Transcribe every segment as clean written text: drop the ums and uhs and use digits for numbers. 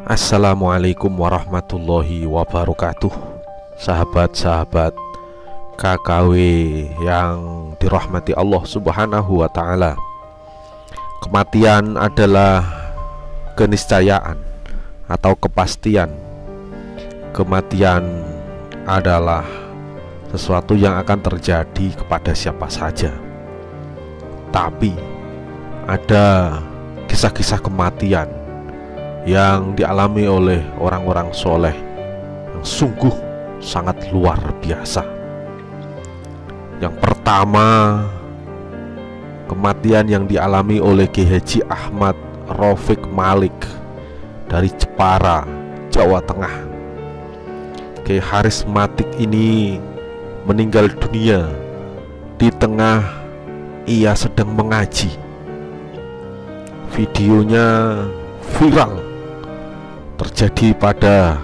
Assalamualaikum warahmatullahi wabarakatuh. Sahabat-sahabat KKW yang dirahmati Allah Subhanahu wa ta'ala, kematian adalah keniscayaan atau kepastian. Kematian adalah sesuatu yang akan terjadi kepada siapa saja. Tapi ada kisah-kisah kematian yang dialami oleh orang-orang soleh yang sungguh sangat luar biasa. Yang pertama, kematian yang dialami oleh Ki Haji Ahmad Rafiq Malik dari Jepara, Jawa Tengah. Ki harismatik ini meninggal dunia di tengah ia sedang mengaji. Videonya viral, terjadi pada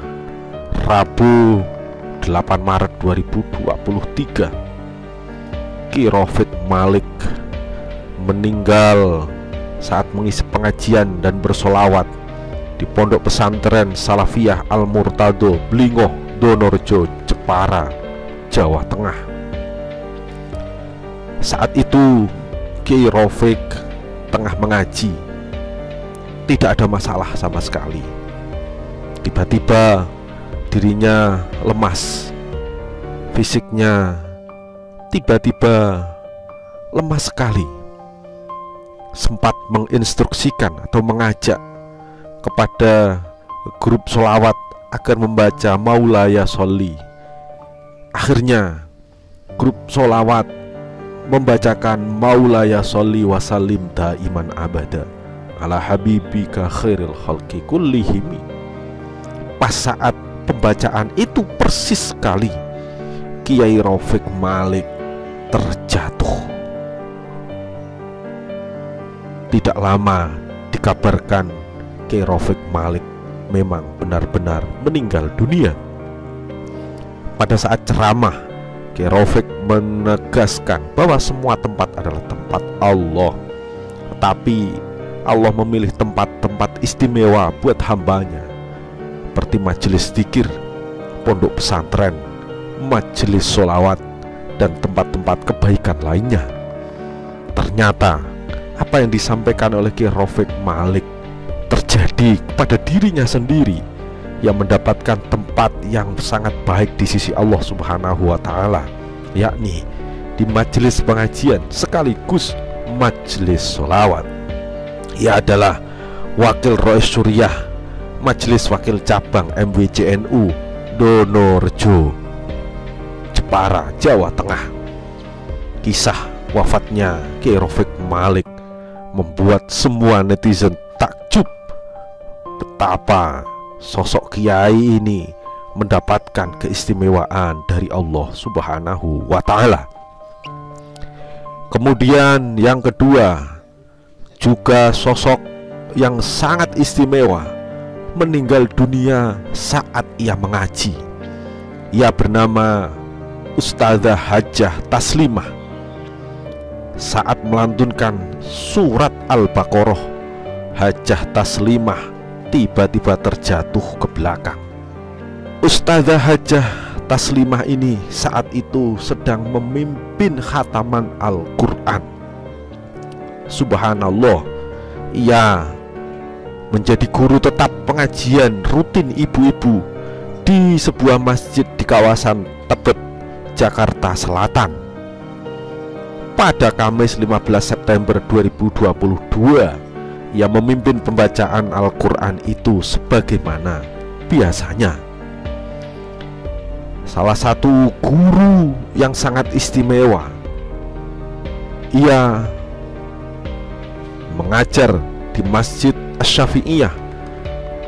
Rabu 8 Maret 2023. Ki Rafiq Malik meninggal saat mengisi pengajian dan bersolawat di Pondok Pesantren Salafiyah Al-Murtado, Blingoh, Donorjo, Jepara, Jawa Tengah. Saat itu Ki Rafiq tengah mengaji, tidak ada masalah sama sekali. Tiba-tiba dirinya lemas, fisiknya tiba-tiba lemas sekali. Sempat menginstruksikan atau mengajak kepada grup sholawat agar membaca Maulaya Sholli. Akhirnya grup sholawat membacakan Maulaya Sholli wasallim daiman abada ala habibika khairil khalqi kullihimi. Pas saat pembacaan itu persis sekali Kiai Rafiq Malik terjatuh. Tidak lama dikabarkan Kiai Rafiq Malik memang benar-benar meninggal dunia. Pada saat ceramah, Kiai Rafiq menegaskan bahwa semua tempat adalah tempat Allah, tetapi Allah memilih tempat-tempat istimewa buat hambanya, seperti majelis dzikir, pondok pesantren, majelis sholawat, dan tempat-tempat kebaikan lainnya. Ternyata apa yang disampaikan oleh Ki Rafiq Malik terjadi kepada dirinya sendiri, yang mendapatkan tempat yang sangat baik di sisi Allah Subhanahu wa ta'ala, yakni di majelis pengajian sekaligus majelis sholawat. Ia adalah Wakil Rois Suriah Majelis Wakil Cabang MWCNU Donorjo, Jepara, Jawa Tengah. Kisah wafatnya Ki Rafiq Malik membuat semua netizen takjub betapa sosok kiai ini mendapatkan keistimewaan dari Allah Subhanahu wa ta'ala. Kemudian yang kedua, juga sosok yang sangat istimewa meninggal dunia saat ia mengaji. Ia bernama Ustadzah Hajjah Taslimah. Saat melantunkan surat Al-Baqarah, Hajjah Taslimah tiba-tiba terjatuh ke belakang. Ustadzah Hajjah Taslimah ini saat itu sedang memimpin khataman Al-Quran. Subhanallah, ia menjadi guru tetap pengajian rutin ibu-ibu di sebuah masjid di kawasan Tebet, Jakarta Selatan. Pada Kamis 15 September 2022, ia memimpin pembacaan Al-Quran itu sebagaimana biasanya. Salah satu guru yang sangat istimewa. Ia mengajar di Masjid Asy-Syafi'iyah,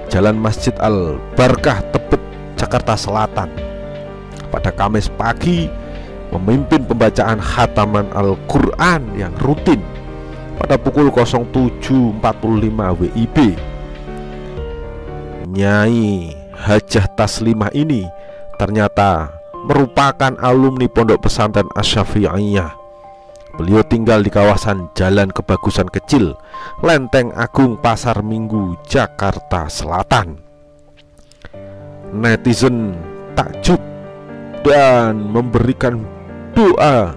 Jalan Masjid Al-Barkah, Tebet, Jakarta Selatan. Pada Kamis pagi memimpin pembacaan khataman Al-Quran yang rutin pada pukul 07.45 WIB. Nyai Hajjah Taslimah ini ternyata merupakan alumni Pondok Pesantren Asy-Syafi'iyah. Beliau tinggal di kawasan Jalan Kebagusan Kecil, Lenteng Agung, Pasar Minggu, Jakarta Selatan. Netizen takjub dan memberikan doa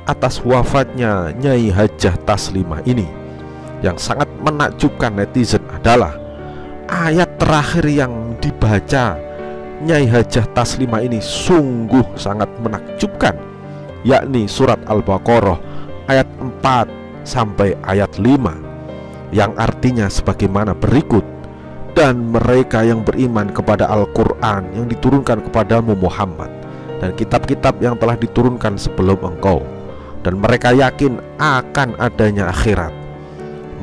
atas wafatnya Nyai Hajah Taslimah ini. Yang sangat menakjubkan netizen adalah ayat terakhir yang dibaca Nyai Hajah Taslimah ini sungguh sangat menakjubkan, yakni surat Al-Baqarah ayat 4 sampai ayat 5, yang artinya sebagaimana berikut: dan mereka yang beriman kepada Al-Quran yang diturunkan kepadamu Muhammad dan kitab-kitab yang telah diturunkan sebelum engkau, dan mereka yakin akan adanya akhirat,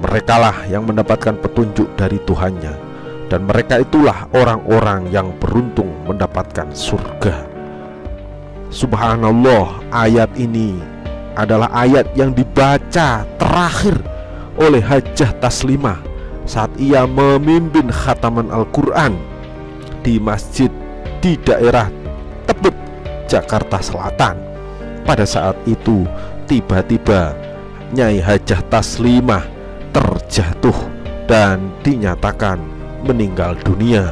merekalah yang mendapatkan petunjuk dari Tuhannya, dan mereka itulah orang-orang yang beruntung mendapatkan surga. Subhanallah, ayat ini adalah ayat yang dibaca terakhir oleh Hajah Taslimah saat ia memimpin khataman Al-Quran di masjid di daerah Tebet, Jakarta Selatan. Pada saat itu tiba-tiba Nyai Hajah Taslimah terjatuh dan dinyatakan meninggal dunia.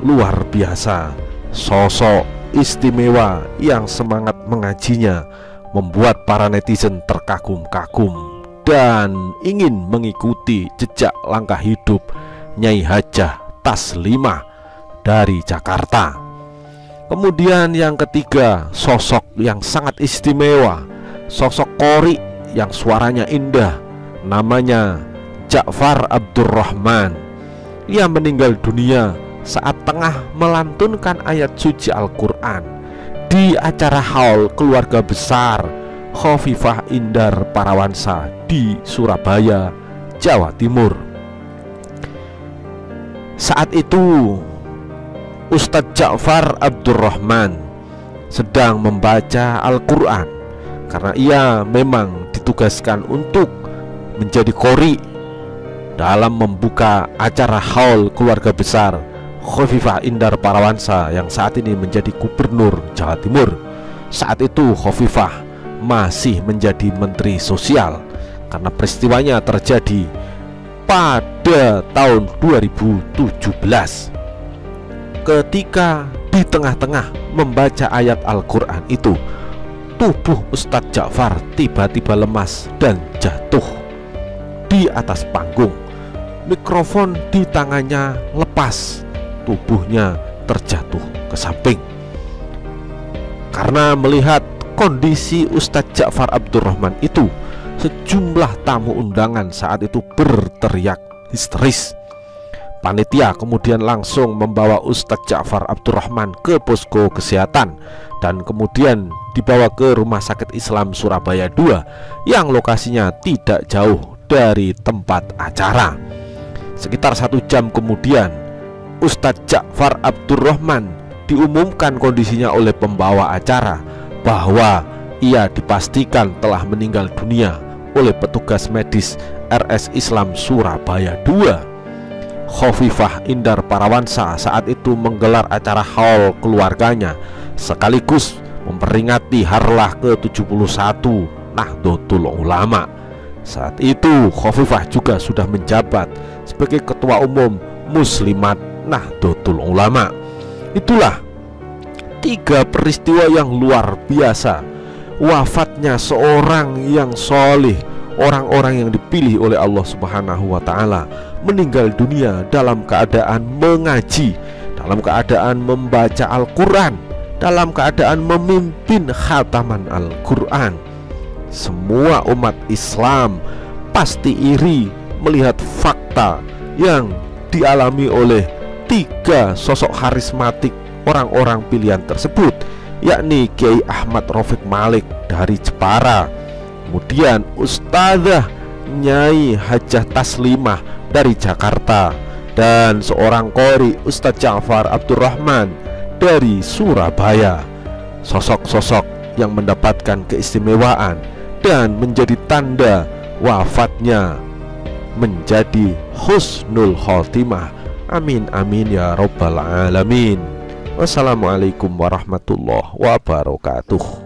Luar biasa, sosok istimewa yang semangat mengajinya membuat para netizen terkagum-kagum dan ingin mengikuti jejak langkah hidup Nyai Hajah Taslimah dari Jakarta. Kemudian yang ketiga, sosok yang sangat istimewa, sosok qori yang suaranya indah, namanya Ja'far Abdurrahman. Ia meninggal dunia saat tengah melantunkan ayat suci Al-Quran di acara haul keluarga besar Khofifah Indar Parawansa di Surabaya, Jawa Timur. Saat itu Ustadz Ja'far Abdurrahman sedang membaca Al-Quran karena ia memang ditugaskan untuk menjadi qori dalam membuka acara haul keluarga besar Khofifah Indar Parawansa yang saat ini menjadi gubernur Jawa Timur. Saat itu Khofifah masih menjadi menteri sosial karena peristiwanya terjadi pada tahun 2017. Ketika di tengah-tengah membaca ayat Al-Quran itu, tubuh Ustadz Ja'far tiba-tiba lemas dan jatuh di atas panggung. Mikrofon di tangannya lepas, tubuhnya terjatuh ke samping. Karena melihat kondisi Ustadz Ja'far Abdurrahman itu, sejumlah tamu undangan saat itu berteriak histeris. Panitia kemudian langsung membawa Ustadz Ja'far Abdurrahman ke posko kesehatan dan kemudian dibawa ke Rumah Sakit Islam Surabaya 2 yang lokasinya tidak jauh dari tempat acara. Sekitar 1 jam kemudian, Ustadz Ja'far Abdurrahman diumumkan kondisinya oleh pembawa acara bahwa ia dipastikan telah meninggal dunia oleh petugas medis RS Islam Surabaya 2. Khofifah Indar Parawansa saat itu menggelar acara haul keluarganya sekaligus memperingati harlah ke-71 Nahdlatul Ulama. Saat itu Khofifah juga sudah menjabat sebagai Ketua Umum Muslimat Nahdlatul Ulama. Itulah 3 peristiwa yang luar biasa. Wafatnya seorang yang soleh, orang-orang yang dipilih oleh Allah Subhanahu wa Ta'ala, meninggal dunia dalam keadaan mengaji, dalam keadaan membaca Al-Quran, dalam keadaan memimpin khataman Al-Quran. Semua umat Islam pasti iri melihat fakta yang dialami oleh 3 sosok karismatik orang-orang pilihan tersebut, yakni Kiai Ahmad Rafiq Malik dari Jepara, kemudian Ustadzah Nyai Hajah Taslimah dari Jakarta, dan seorang qori Ustadz Ja'far Abdurrahman dari Surabaya. Sosok-sosok yang mendapatkan keistimewaan dan menjadi tanda wafatnya menjadi husnul khotimah. Amin amin ya rabbal alamin. Wassalamualaikum warahmatullahi wabarakatuh.